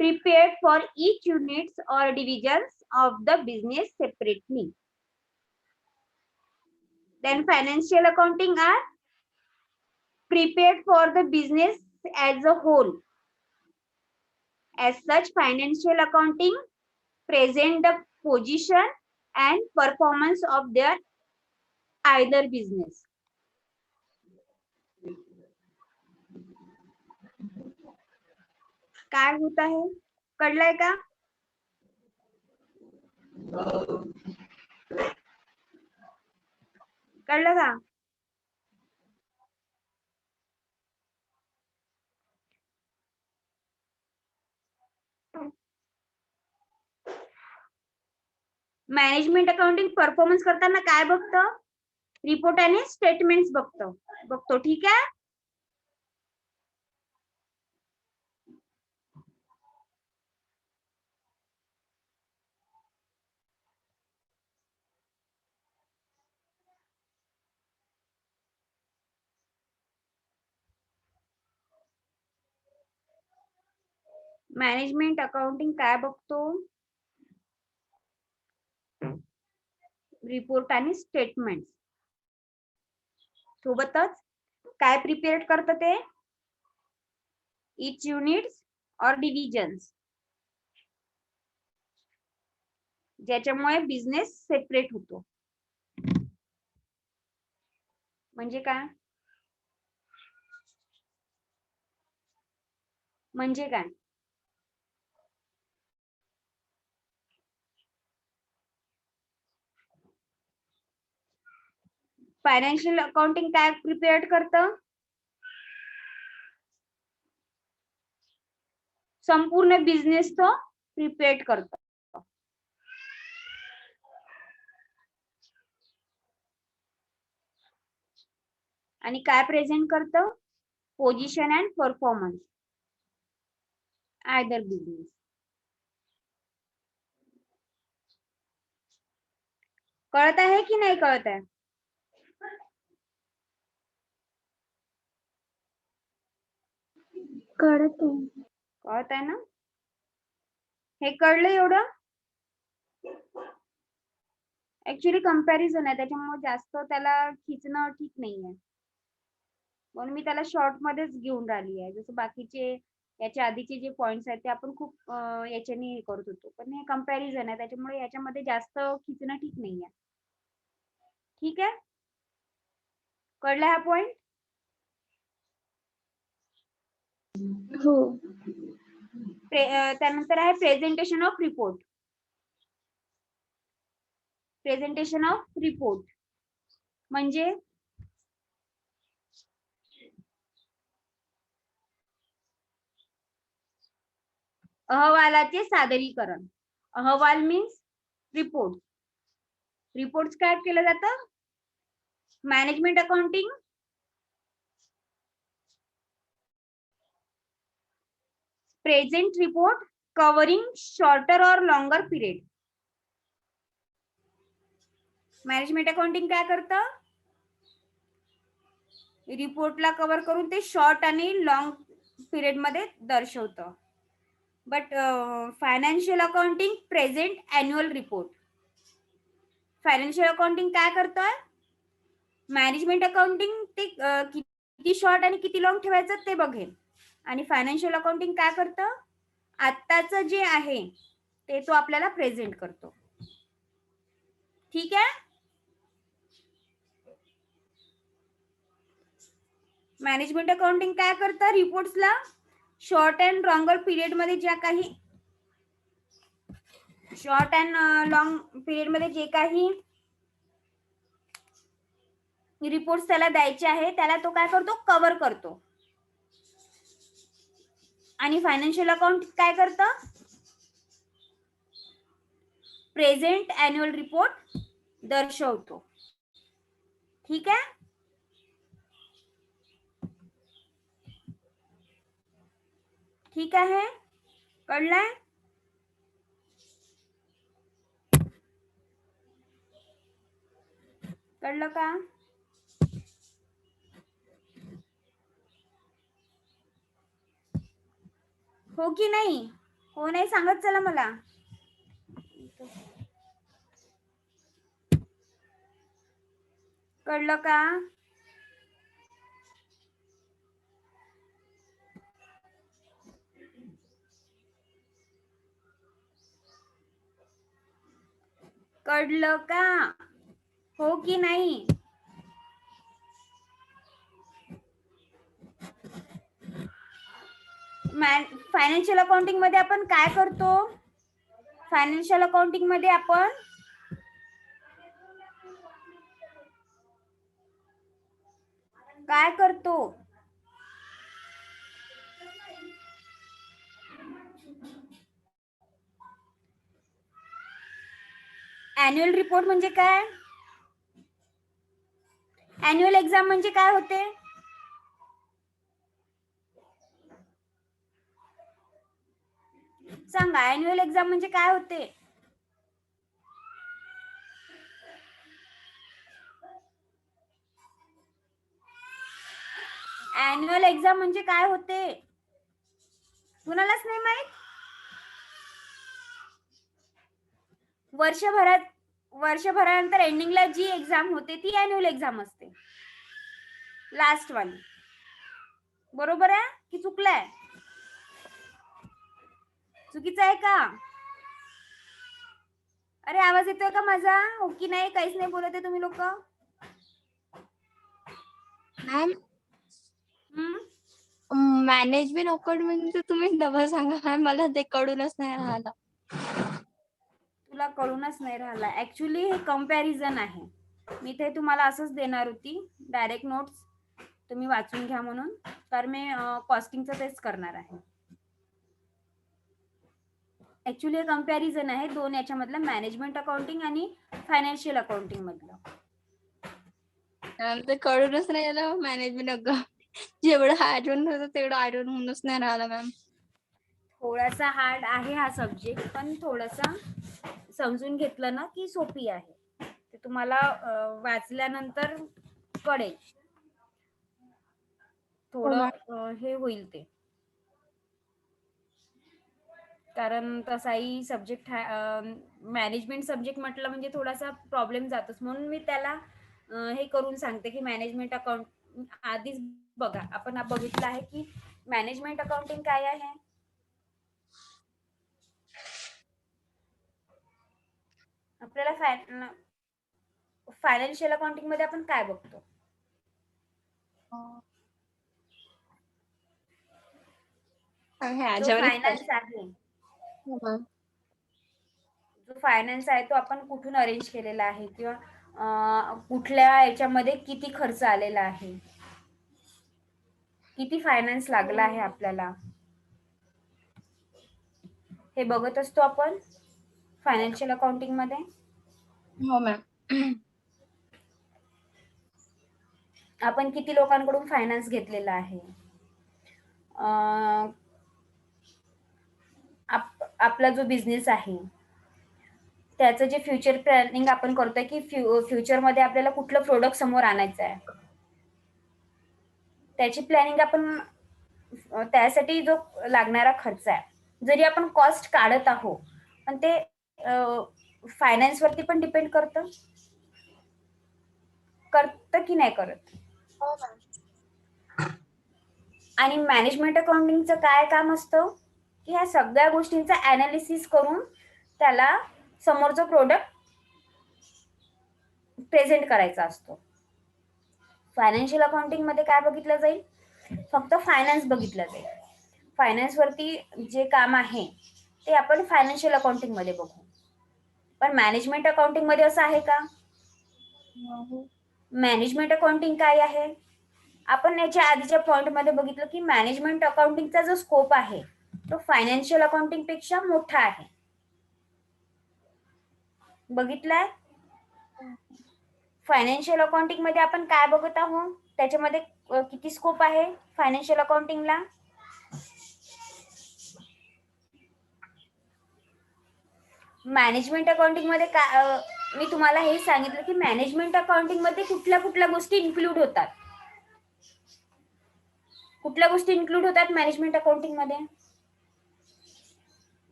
prepared for each units or divisions of the business separately. Then financial accounting are prepared for the business as a whole. As such, financial accounting present the position and performance of their either business. काय होत आहे? कळलंय का? कळलं का? Management accounting performance करताना काय बघतं? Report आणि statements बघतो. ठीक आहे. मॅनेजमेंट अकाउंटिंग काय बघतो? रिपोर्ट आणि स्टेटमेंट सोबतच काय प्रिपेअर करतं ते? इच युनिट्स और डिव्हिजन्स, ज्याच्यामुळे बिझनेस सेपरेट होतो. म्हणजे काय? फायनान्शियल अकाउंटिंग काय प्रिपेअर करतं? संपूर्ण बिझनेस तो प्रिपेअर करतो. आणि काय प्रेझेंट करतं? Position and performance either business. कळत आहे की नाही कळत आहे? कळत आहे ना? हे कळलं एवढं? ऍक्च्युली कंपॅरिझन आहे, त्याच्यामुळे जास्त त्याला खिचणं ठीक नाहीये, म्हणून मी त्याला शॉर्ट मध्येच घेऊन राहिली आहे. जसं बाकीचे याच्या आधीचे जे पॉइंट्स आहेत ते आपण खूप याच्याने हे करत होतो, पण हे कंपॅरिझन आहे त्याच्यामुळे याच्यामध्ये जास्त खिचणं ठीक नाहीये. ठीक आहे, कळलं हा पॉइंट? हो. त्यानंतर आहे presentation of report. Presentation of report म्हणजे अहवालाचे सादरीकरण. अहवाल मीन्स रिपोर्ट. रिपोर्ट काय केलं जातं? Management accounting present report covering shorter और लॉंगर पिरियड. मॅनेजमेंट अकाउंटिंग काय करतं? रिपोर्टला कव्हर करून ते शॉर्ट आणि लॉंग पिरियड मध्ये दर्शवतं. But financial accounting present annual report. Financial accounting काय करतं? मॅनेजमेंट अकाउंटिंग ते किती शॉर्ट आणि किती लॉंग ठेवायचं ते बघेल, आणि फायनान्शियल अकाउंटिंग काय करतं? आत्ताच जे आहे ते तो आपल्याला प्रेझेंट करतो. ठीक आहे. मॅनेजमेंट अकाउंटिंग काय करतं? रिपोर्ट्सला शॉर्ट अँड लॉंगर पिरियड मध्ये ज्या काही शॉर्ट अँड लॉंग पिरियड मध्ये जे काही रिपोर्ट्स त्याला द्यायचे आहे त्याला तो काय करतो? कव्हर करतो. आणि फायनान्शियल अकाउंट काय करतं? प्रेझेंट अॅन्युअल रिपोर्ट दर्शवतो. ठीक आहे. ठीक आहे, कळलंय? कळलं का? हो की नाही? हो नाही सांगत चला मला. कळलं का? कळलं का? हो की नाही? फायनान्शियल अकाउंटिंग मध्ये आपण काय करतो? फायनान्शियल अकाउंटिंग मध्ये आपण काय करतो? अॅन्युअल रिपोर्ट म्हणजे काय? अॅन्युअल एक्झाम म्हणजे काय होते? सांगा, अॅन्युअल एक्झाम म्हणजे काय होते? अॅन्युअल एक्झाम म्हणजे काय होते? कुणालाच नाही माहित? वर्षभरानंतर एंडिंगला जी एक्झाम होते ती अॅन्युअल एक्झाम असते, लास्ट वाली. बरोबर आहे की चुकलंय? चुकीचं आहे का? अरे आवाज येतोय का माझा? हो की नाही? काहीच नाही बोलत आहे तुम्ही लोक. मॅम मॅनेजमेंट अकाउंटिंग तुम्ही डबल सांगा मॅम, मला ते कळूनच नाही राहिलं. तुला कळूनच नाही राहिला. ऍक्च्युली हे कंपॅरिझन आहे. मी ते तुम्हाला असंच देणार होती, डायरेक्ट नोट्स तुम्ही वाचून घ्या म्हणून, तर मी कॉस्टिंगचं तेच करणार आहे. ऍक्च्युली हे कंपॅरिझन आहे दोन याच्यामधलं, मॅनेजमेंट अकाउंटिंग आणि फायनान्शियल अकाउंटिंग मधलं. मॅम ते कळूनच नाही राहिलं मॅनेजमेंट अकाउंटिंग. जेवढं आठवण होतं तेवढं आठवण होऊनच नाही राहिलं मॅम. थोडासा हार्ड आहे हा सब्जेक्ट, पण थोडासा समजून घेतलं ना की सोपी आहे. ते तुम्हाला वाचल्यानंतर कळेल, थोडं हे होईल ते, कारण तसाही सब्जेक्ट मॅनेजमेंट सब्जेक्ट म्हटलं म्हणजे थोडासा प्रॉब्लेम जातोच. म्हणून मी त्याला हे करून सांगते की मॅनेजमेंट अकाउंट आधीच बघा. आपण बघितलं आहे की मॅनेजमेंट अकाउंटिंग काय आहे. आपल्याला फायनान्शियल अकाउंटिंग मध्ये आपण काय बघतो? जो फायनान्स आहे, जो फायनान्स आहे तो आपण कुठून अरेंज केलेला आहे, किंवा कुठल्या याच्यामध्ये किती खर्च आलेला आहे, किती फायनान्स लागला आहे आपल्याला, हे बघत असतो आपण फायनान्शियल अकाउंटिंग मध्ये. हो मॅम. आपण किती लोकांकडून फायनान्स घेतलेला आहे, आपला जो बिझनेस आहे त्याचं जे फ्युचर प्लॅनिंग आपण करतोय की फ्युचरमध्ये आपल्याला कुठलं प्रोडक्ट समोर आणायचं आहे, त्याची प्लॅनिंग आपण, त्यासाठी जो लागणारा खर्च आहे, जरी आपण कॉस्ट काढत आहोत पण ते फायनान्स वरती पण डिपेंड करतं की नाही करत. आणि मॅनेजमेंट अकाउंटिंगचं काय काम असतं की ह्या सगळ्या गोष्टींचा अनालिसिस करून त्याला समोरचा प्रोडक्ट प्रेझेंट करायचा असतो. फायनान्शियल अकाउंटिंग मध्ये काय बघितलं जाईल? फक्त फायनान्स बघितलं जाईल. फायनान्स वरती जे काम आहे ते आपण फायनान्शियल अकाउंटिंग मध्ये बघू. पण मॅनेजमेंट अकाउंटिंग मध्ये असं आहे का? मॅनेजमेंट अकाउंटिंग काय आहे? आपण याच्या आधीच्या पॉइंट मध्ये बघितलं की मॅनेजमेंट अकाउंटिंगचा जो स्कोप आहे तो फायनान्शियल अकाउंटिंग पेक्षा मोठा आहे. बघितलाय? फायनान्शियल अकाउंटिंग मध्ये आपण काय बघत आहोत, त्याच्यामध्ये किती स्कोप आहे फायनान्शियल अकाउंटिंगला? मॅनेजमेंट अकाउंटिंग मध्ये मी तुम्हाला हे सांगितलं की मॅनेजमेंट अकाउंटिंग मध्ये कुठल्या कुठल्या गोष्टी इन्क्लूड होतात. कुठल्या गोष्टी इन्क्लूड होतात मॅनेजमेंट अकाउंटिंग मध्ये?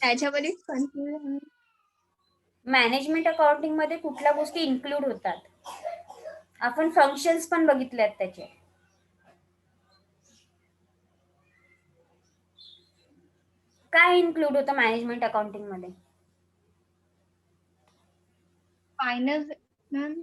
त्याच्यामध्ये कन्फ्युजन. मॅनेजमेंट अकाउंटिंग मध्ये कुठल्या गोष्टी इन्क्लूड होतात? आपण फंक्शन्स पण बघितले आहेत त्याचे. काय इन्क्लूड होतं मॅनेजमेंट अकाउंटिंग मध्ये? Finance ma'am.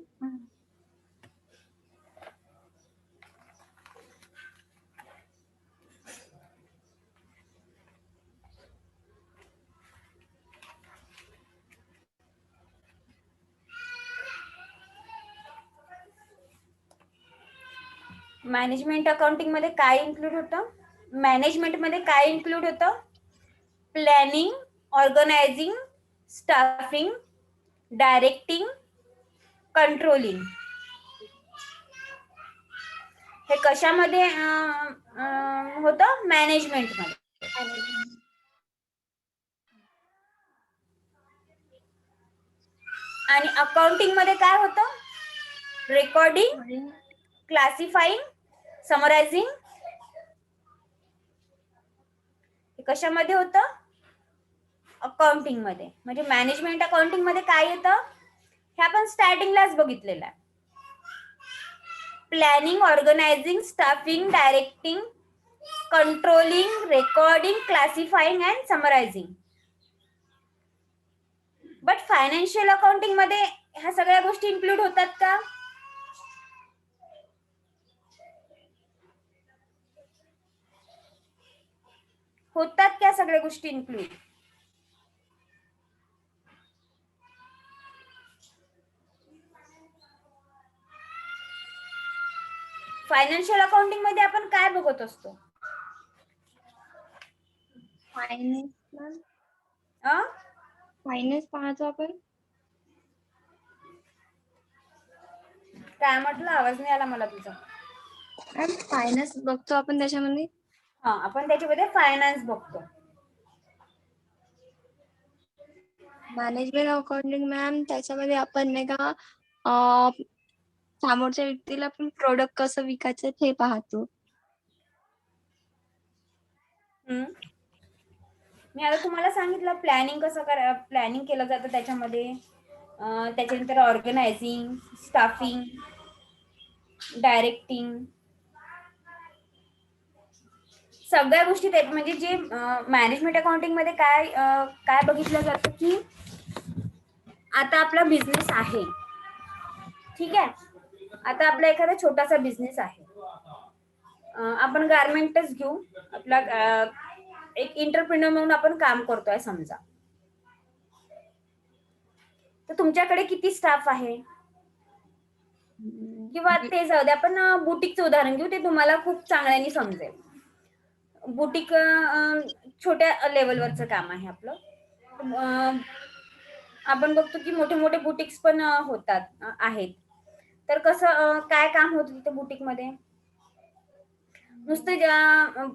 मॅनेजमेंट अकाउंटिंग मध्ये काय इन्क्लूड होतं? मॅनेजमेंट मध्ये काय इन्क्लूड होतं? Planning, organising, staffing, directing, controlling. हे कशामध्ये होतं? मॅनेजमेंट मध्ये. आणि अकाउंटिंग मध्ये काय होतं? Recording, classifying, summarising. हे कशामध्ये होतं? अकाउंटिंग मध्ये. म्हणजे मॅनेजमेंट अकाउंटिंग मध्ये काय येतं हे आपण स्टार्टिंगलाच बघितलेलं आहे. Planning, organising, staffing, directing, controlling, recording, classifying and summarising. But financial accounting मध्ये ह्या सगळ्या गोष्टी इन्क्लूड होतात का? होतात त्या सगळ्या गोष्टी इन्क्लूड? फायनान्शियल अकाउंटिंग मध्ये आपण काय बघत असतो? फायनान्स पाहतो आपण. काय म्हटलं? आवाज नाही आला मला तुझा. फायनान्स बघतो आपण त्याच्यामध्ये. हा, आपण त्याच्यामध्ये फायनान्स बघतो. मॅनेजमेंट अकाउंटिंग मॅम त्याच्यामध्ये आपण नाही का समोरच्या व्यक्तीला पण प्रोडक्ट कसं विकायचं हे पाहतो. मी आता तुम्हाला सांगितलं प्लॅनिंग कसं प्लॅनिंग केलं जातं त्याच्यामध्ये. त्याच्यानंतर ऑर्गनायझिंग, स्टाफिंग, डायरेक्टिंग, सगळ्या गोष्टी म्हणजे जे मॅनेजमेंट अकाउंटिंग मध्ये काय बघितलं जातं की आता आपला बिझनेस आहे, ठीक आहे. आता आपला एखादा छोटासा बिझनेस आहे. आपण गारमेंटच घेऊ. आपला एक एंटरप्रेन्योर म्हणून आपण काम करतोय समजा. तर तुमच्याकडे किती स्टाफ आहे? किंवा ते जाऊ दे, आपण बुटीकचं उदाहरण घेऊ, ते तुम्हाला खूप चांगल्याने समजेल. बुटीक छोट्या लेवलवरचं काम आहे आपलं. आपण बघतो की मोठे मोठे बुटीक्स पण आहेत. तर कसं काय काम होतं तिथे बुटीक मध्ये? नुसतं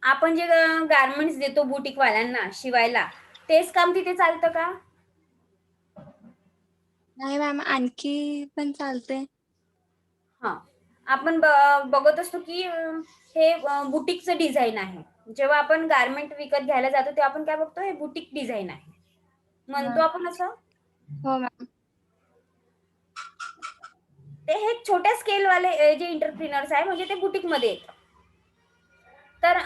आपण जे गारमेंट्स देतो बुटीक वाल्यांना शिवायला, तेच काम तिथे चालतं का? नाही मॅम, आणखी पण चालते. हा, आपण बघत असतो की हे बुटीकचं डिझाईन आहे. जेव्हा आपण गारमेंट विकत घ्यायला जातो तेव्हा आपण काय बघतो? हे बुटीक डिझाईन आहे म्हणतो आपण असं. हो मॅम. ते हे छोट्या स्केल वाले जे एंटरप्रिनर्स आहे म्हणजे ते बुटीक मध्ये येतात. तर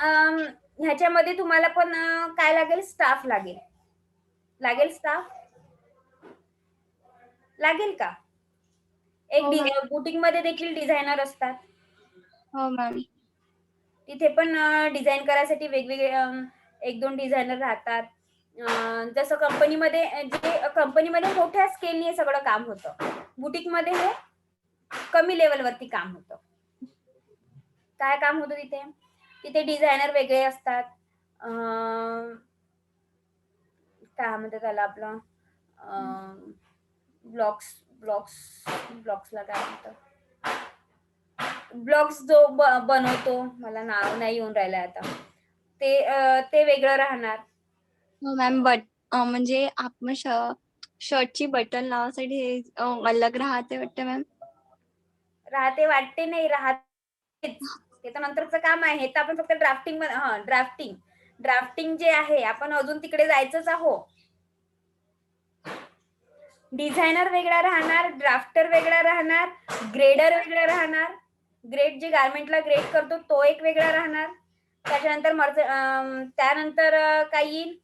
ह्याच्यामध्ये तुम्हाला पण काय लागेल? स्टाफ लागेल स्टाफ लागेल का? एक बुटीक मध्ये देखील डिझायनर असतात. हो मॅम. तिथे पण डिझाईन करायसाठी वेगवेगळे 1-2 डिझायनर राहतात. जसं कंपनीमध्ये मोठ्या स्केलने हे सगळं काम होतं. बुटीक मध्ये हे कमी लेवलवरती काम होतं. काय काम होतं तिथे? तिथे डिझायनर वेगळे असतात. काय म्हणतात त्याला आपलं ब्लॉक्सला काय म्हणतात? ब्लॉक्स जो बनवतो, मला नाव नाही येऊन राहिलं आता, ते वेगळं राहणार. हो मॅम. म्हणजे आपण शर्टची बटन लावासाठी हे अलग राहते वाटतं मॅम. राहते वाटते नाही राहतेच. ते तर नंतरचं काम आहे. हे तर आपण फक्त ड्राफ्टिंग जे आहे आपण अजून तिकडे जायचंच आहो. डिझायनर वेगळा राहणार, ड्राफ्टर वेगळा राहणार, ग्रेडर वेगळा राहणार. ग्रेड जे गारमेंटला ग्रेड करतो तो एक वेगळा राहणार. त्यानंतर काय येईल?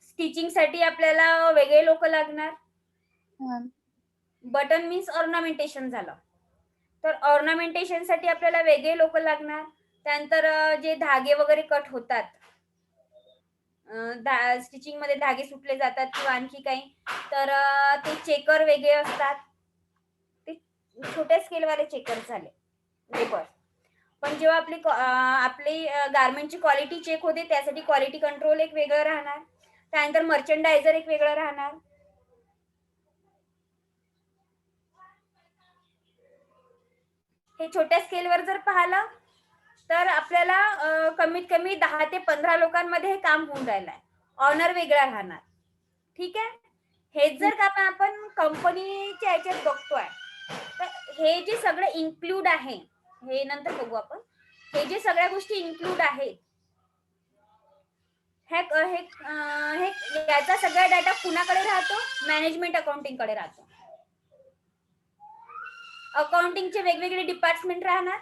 स्टिचिंग साठी आपल्याला वेगळे लोक लागणार. बटन मीन्स ऑर्नामेंटेशन झालं. तर ऑर्नामेंटेशन साठी आपल्याला वेगळे लोक लागणार. त्यानंतर जे धागे वगैरे कट होतात, स्टिचिंग मध्ये धागे सुटले जातात किंवा आणखी काही, तर ते चेकर वेगळे असतात. ते छोट्या स्केलवाले चेकर झाले लेबर. पण जेव्हा आपली गारमेंटची क्वालिटी चेक होते त्यासाठी क्वालिटी कंट्रोल एक वेगळं राहणार, त्यानंतर मर्चंडायझर एक वेगळं राहणार. हे छोट्या स्केलवर जर पाहिलं तर आपल्याला कमीत कमी 10 ते 15 लोकांमध्ये हे काम होऊन राहिलं आहे. ऑनर वेगळा राहणार. ठीक आहे. हेच जर का आपण कंपनीच्या याच्यात बघतोय तर हे जे सगळं इन्क्लूड आहे, हे नंतर बघू आपण, हे जे सगळ्या गोष्टी इन्क्लूड आहेत, याचा सगळा डाटा कुणाकडे राहतो? मॅनेजमेंट अकाउंटिंग कडे राहतो. अकाउंटिंगचे वेगवेगळे डिपार्टमेंट राहणार.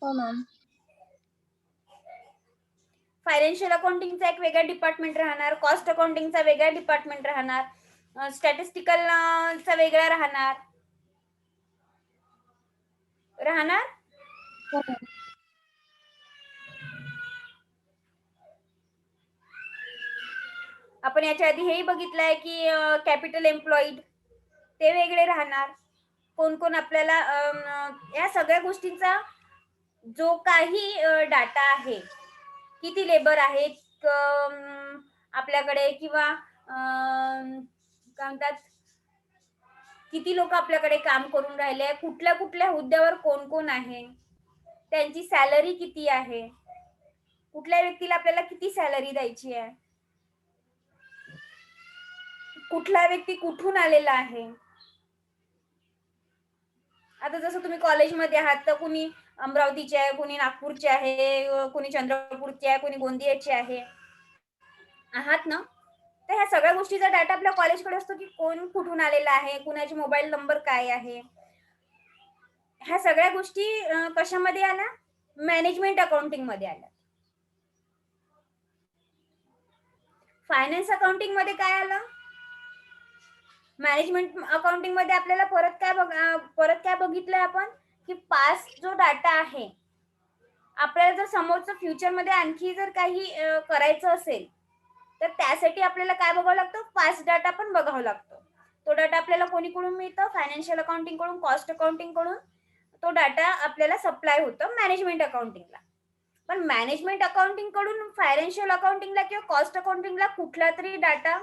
हो मॅम. फायनान्शियल अकाउंटिंगचा एक वेगळा डिपार्टमेंट राहणार, कॉस्ट अकाउंटिंगचा वेगळा डिपार्टमेंट राहणार, स्टॅटिस्टिकलचा वेगळा राहणार. हो मॅम. आपण याच्या आधी हेही बघितलंय की कॅपिटल एम्प्लॉईड ते वेगळे राहणार. कोण कोण आपल्याला या सगळ्या गोष्टींचा जो काही डाटा आहे, किती लेबर आहेत आपल्याकडे, किंवा काय म्हणतात, किती लोक आपल्याकडे काम करून राहिले, कुठल्या कुठल्या हुद्द्यावर कोण कोण आहे, त्यांची सॅलरी किती आहे, कुठल्या व्यक्तीला आपल्याला किती सॅलरी द्यायची आहे, कुठला व्यक्ती कुठून आलेला आहे. आता जसं तुम्ही कॉलेजमध्ये आहात तर कुणी अमरावतीचे आहे, कुणी नागपूरचे आहे, कुणी चंद्रपूरचे आहे, कुणी गोंदियाचे आहे, आहात ना. तर ह्या सगळ्या गोष्टीचा डाटा आपल्या कॉलेजकडे असतो की कोण कुठून आलेला आहे, कुणाची मोबाईल नंबर काय आहे. ह्या सगळ्या गोष्टी कशामध्ये आल्या? मॅनेजमेंट अकाउंटिंग मध्ये आल्या. फायनान्स अकाउंटिंग मध्ये काय आलं? मॅनेजमेंट अकाउंटिंग मध्ये आपल्याला परत काय बघितलंय आपण की पास्ट जो डाटा आहे, आपल्याला जर समोरचं फ्युचर मध्ये आणखी जर काही करायचं असेल तर त्यासाठी आपल्याला काय बघावं लागतं? पास्ट डाटा पण बघावं लागतो. तो डाटा आपल्याला कोणीकडून मिळतो? फायनान्शियल अकाउंटिंग कडून, कॉस्ट अकाउंटिंग कडून. तो डाटा आपल्याला सप्लाय होतो मॅनेजमेंट अकाउंटिंगला. पण मॅनेजमेंट अकाउंटिंग कडून फायनान्शियल अकाउंटिंगला किंवा कॉस्ट अकाउंटिंगला कुठला तरी डाटा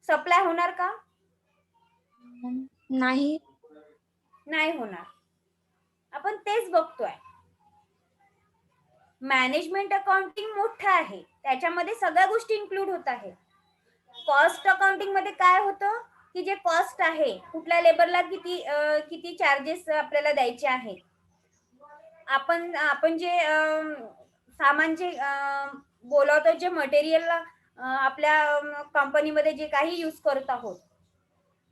सप्लाय होणार का? नाही. नाही होणार. आपण तेच बघतोय. मॅनेजमेंट अकाउंटिंग मोठं आहे, त्याच्यामध्ये सगळ्या गोष्टी इन्क्लूड होत आहेत. कॉस्ट अकाउंटिंग मध्ये काय होतं की जे कॉस्ट आहे, कुठल्या लेबरला किती चार्जेस आपल्याला द्यायचे आहेत, आपण जे सामान जे बोलावतो, जे मटेरियल आपल्या कंपनीमध्ये जे काही यूज करत आहोत,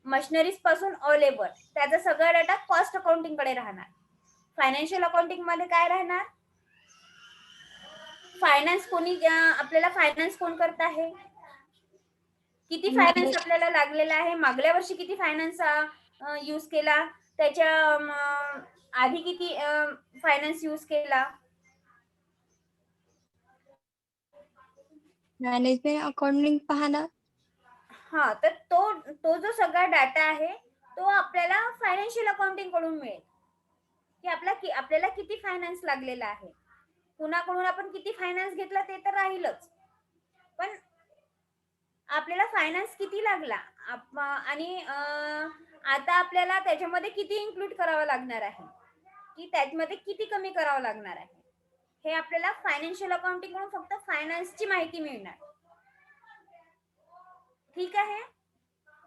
मशिनरीज पासून लेबर, त्याचा सगळा डाटा कॉस्ट अकाउंटिंग कडे राहणार. फायनान्शियल अकाउंटिंग मध्ये काय राहणार? फायनान्स आपल्याला फायनान्स कोण करत आहे, किती फायनान्स आपल्याला लागलेला आहे, मागल्या वर्षी किती फायनान्स यूज केला, त्याच्या आधी किती फायनान्स यूज केला. मॅनेजमेंट अकाउंटिंग पाहणार. हा, तर तो जो सगळा डाटा आहे तो आपल्याला फायनान्शियल अकाउंटिंग कडून मिळेल की आपल्याला किती फायनान्स लागलेला आहे, कुणाकडून आपण किती फायनान्स घेतला ते तर राहीलच, पण आपल्याला फायनान्स किती लागला आणि आता आपल्याला त्याच्यामध्ये किती इन्क्लूड करावं लागणार आहे, की त्याच्यामध्ये किती कमी करावं लागणार आहे, हे आपल्याला फायनान्शियल अकाउंटिंग कडून फक्त फायनान्सची माहिती मिळणार. ठीक आहे.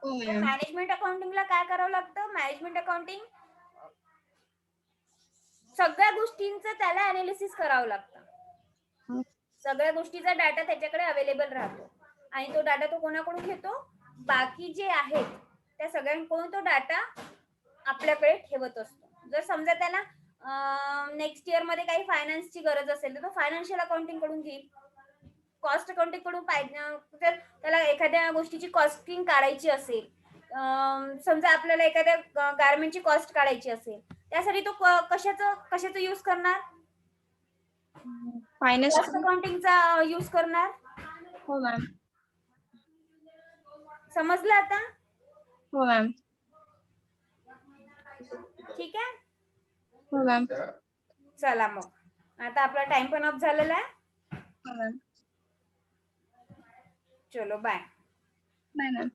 मॅनेजमेंट अकाउंटिंगला काय करावं लागतं? मॅनेजमेंट अकाउंटिंग सगळ्या गोष्टींचं त्याला अनालिसिस करावं लागतं. सगळ्या गोष्टीचा डाटा त्याच्याकडे अवेलेबल राहतो आणि तो डाटा तो कोणाकडून घेतो? बाकी जे आहेत त्या सगळ्यांकडून तो डाटा आपल्याकडे ठेवत असतो. जर समजा त्याला नेक्स्ट इयर मध्ये काही फायनान्सची गरज असेल तर तो फायनान्शियल अकाउंटिंग कडून घेईल. कॉस्ट अकाउंटिंग कडून पाहिजे त्याला एखाद्या गोष्टीची कॉस्टिंग काढायची असेल, समजा आपल्याला एखाद्या गारमेंटची कॉस्ट काढायची असेल, त्यासाठी तो कशाचा यूज करणार? फायनान्स. कॉस्ट अकाउंटिंगचा यूज करणार. हो मॅम. समजलं आता? हो मॅम. ठीक आहे. हो मॅम. चला मग आता आपला टाइम पण अप झालेला आहे. हो मॅम. चलो बाय. Bye ma'am.